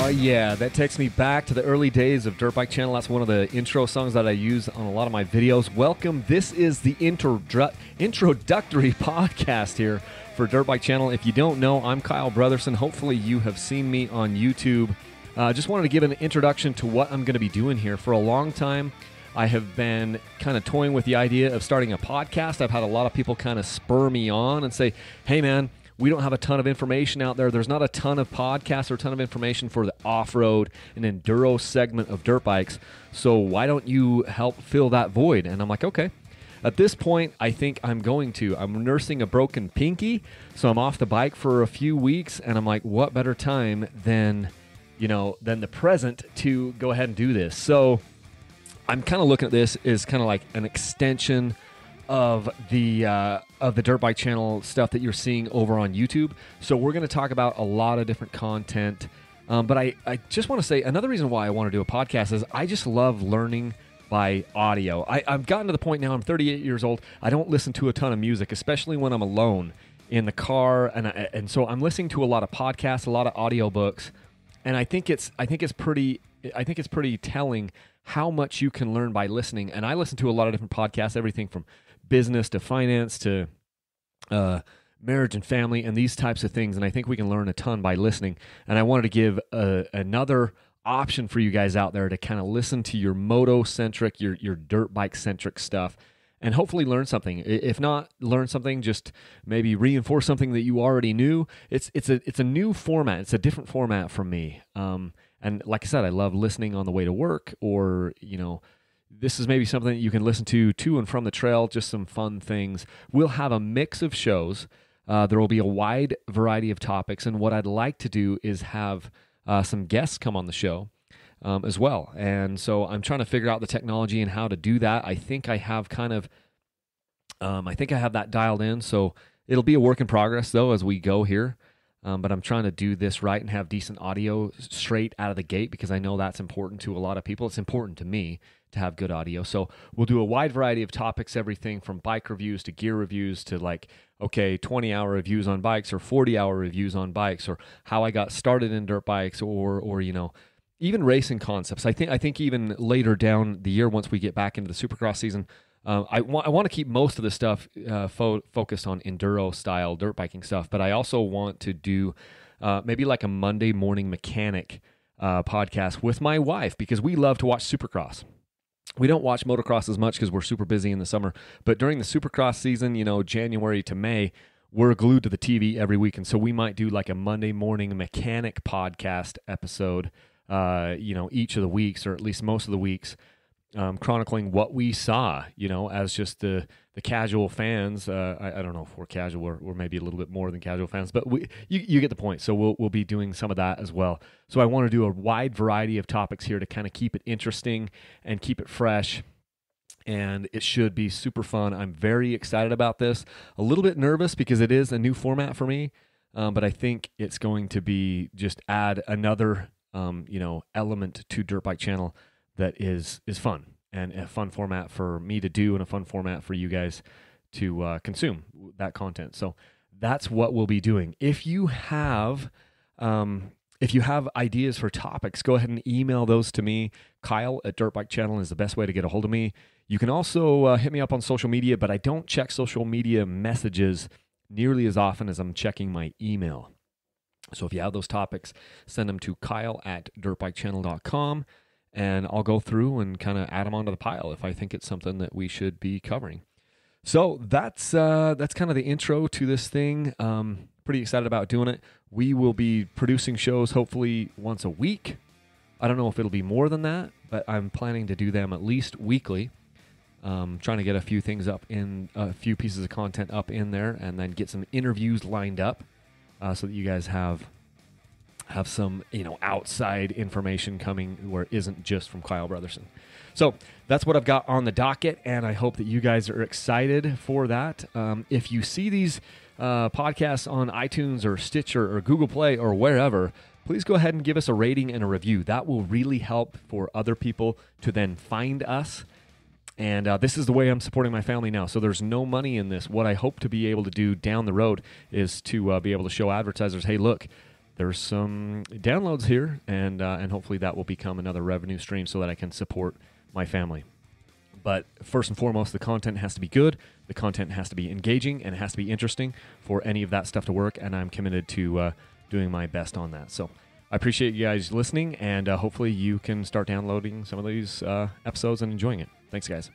Oh, yeah, that takes me back to the early days of Dirt Bike Channel. That's one of the intro songs that I use on a lot of my videos. Welcome. This is the introductory podcast here for Dirt Bike Channel. If you don't know, I'm Kyle Brotherson. Hopefully you have seen me on YouTube. Just wanted to give an introduction to what I'm going to be doing here. For a long time, I have been kind of toying with the idea of starting a podcast. I've had a lot of people kind of spur me on and say, hey, man, we don't have a ton of information out there. There's not a ton of podcasts or a ton of information for the off-road and enduro segment of dirt bikes. So why don't you help fill that void? And I'm like, okay. At this point, I think I'm going to. I'm nursing a broken pinky, so I'm off the bike for a few weeks, and I'm like, what better time than the present to go ahead and do this? So I'm kind of looking at this as kind of like an extension of the Dirt Bike Channel stuff that you're seeing over on YouTube. So we're going to talk about a lot of different content. But I just want to say another reason why I want to do a podcast is I just love learning by audio. I've gotten to the point now, I'm 38 years old. I don't listen to a ton of music, especially when I'm alone in the car. And so I'm listening to a lot of podcasts, a lot of audiobooks. And I think it's pretty telling how much you can learn by listening. And I listen to a lot of different podcasts, everything from business to finance to marriage and family and these types of things. And I think we can learn a ton by listening. And I wanted to give another option for you guys out there to kind of listen to your moto-centric, your dirt bike-centric stuff and hopefully learn something. If not learn something, just maybe reinforce something that you already knew. It's a new format. It's a different format from me. And like I said, I love listening on the way to work, or, this is maybe something that you can listen to and from the trail, just some fun things. We'll have a mix of shows. There will be a wide variety of topics. And what I'd like to do is have some guests come on the show as well. And so I'm trying to figure out the technology and how to do that. I think I have that dialed in. So it'll be a work in progress, though, as we go here. But I'm trying to do this right and have decent audio straight out of the gate, because I know that's important to a lot of people. It's important to me to have good audio. So we'll do a wide variety of topics, everything from bike reviews to gear reviews to 20-hour reviews on bikes or 40-hour reviews on bikes, or how I got started in dirt bikes, or even racing concepts. I think even later down the year, once we get back into the Supercross season, I want to keep most of the stuff focused on enduro-style dirt biking stuff, but I also want to do maybe like a Monday morning mechanic podcast with my wife, because we love to watch Supercross. We don't watch motocross as much because we're super busy in the summer, but during the Supercross season, January to May, we're glued to the TV every week, and so we might do like a Monday morning mechanic podcast episode, each of the weeks, or at least most of the weeks, chronicling what we saw, as just the casual fans. I don't know if we're casual, or maybe a little bit more than casual fans, but you get the point. So we'll be doing some of that as well. So I want to do a wide variety of topics here to kind of keep it interesting and keep it fresh. And it should be super fun. I'm very excited about this. A little bit nervous because it is a new format for me, but I think it's going to be just add another element to Dirt Bike Channel that is fun, and a fun format for me to do, and a fun format for you guys to consume that content. So that's what we'll be doing. If you have ideas for topics, go ahead and email those to me. Kyle at Dirt Bike Channel is the best way to get a hold of me. You can also hit me up on social media, but I don't check social media messages nearly as often as I'm checking my email. So if you have those topics, send them to Kyle at dirtbikechannel.com. And I'll go through and kind of add them onto the pile if I think it's something that we should be covering. So that's kind of the intro to this thing. Pretty excited about doing it. We will be producing shows hopefully once a week. I don't know if it'll be more than that, but I'm planning to do them at least weekly. Trying to get a few things up in a few pieces of content up in there, and then get some interviews lined up so that you guys have some, outside information coming where it isn't just from Kyle Brotherson. So that's what I've got on the docket, and I hope that you guys are excited for that. If you see these podcasts on iTunes or Stitcher or Google Play or wherever, please go ahead and give us a rating and a review. That will really help for other people to then find us. And this is the way I'm supporting my family now. So there's no money in this. What I hope to be able to do down the road is to be able to show advertisers, hey, look, there's some downloads here, and hopefully that will become another revenue stream so that I can support my family. But first and foremost, the content has to be good, the content has to be engaging, and it has to be interesting for any of that stuff to work, and I'm committed to doing my best on that. So I appreciate you guys listening, and hopefully you can start downloading some of these episodes and enjoying it. Thanks, guys.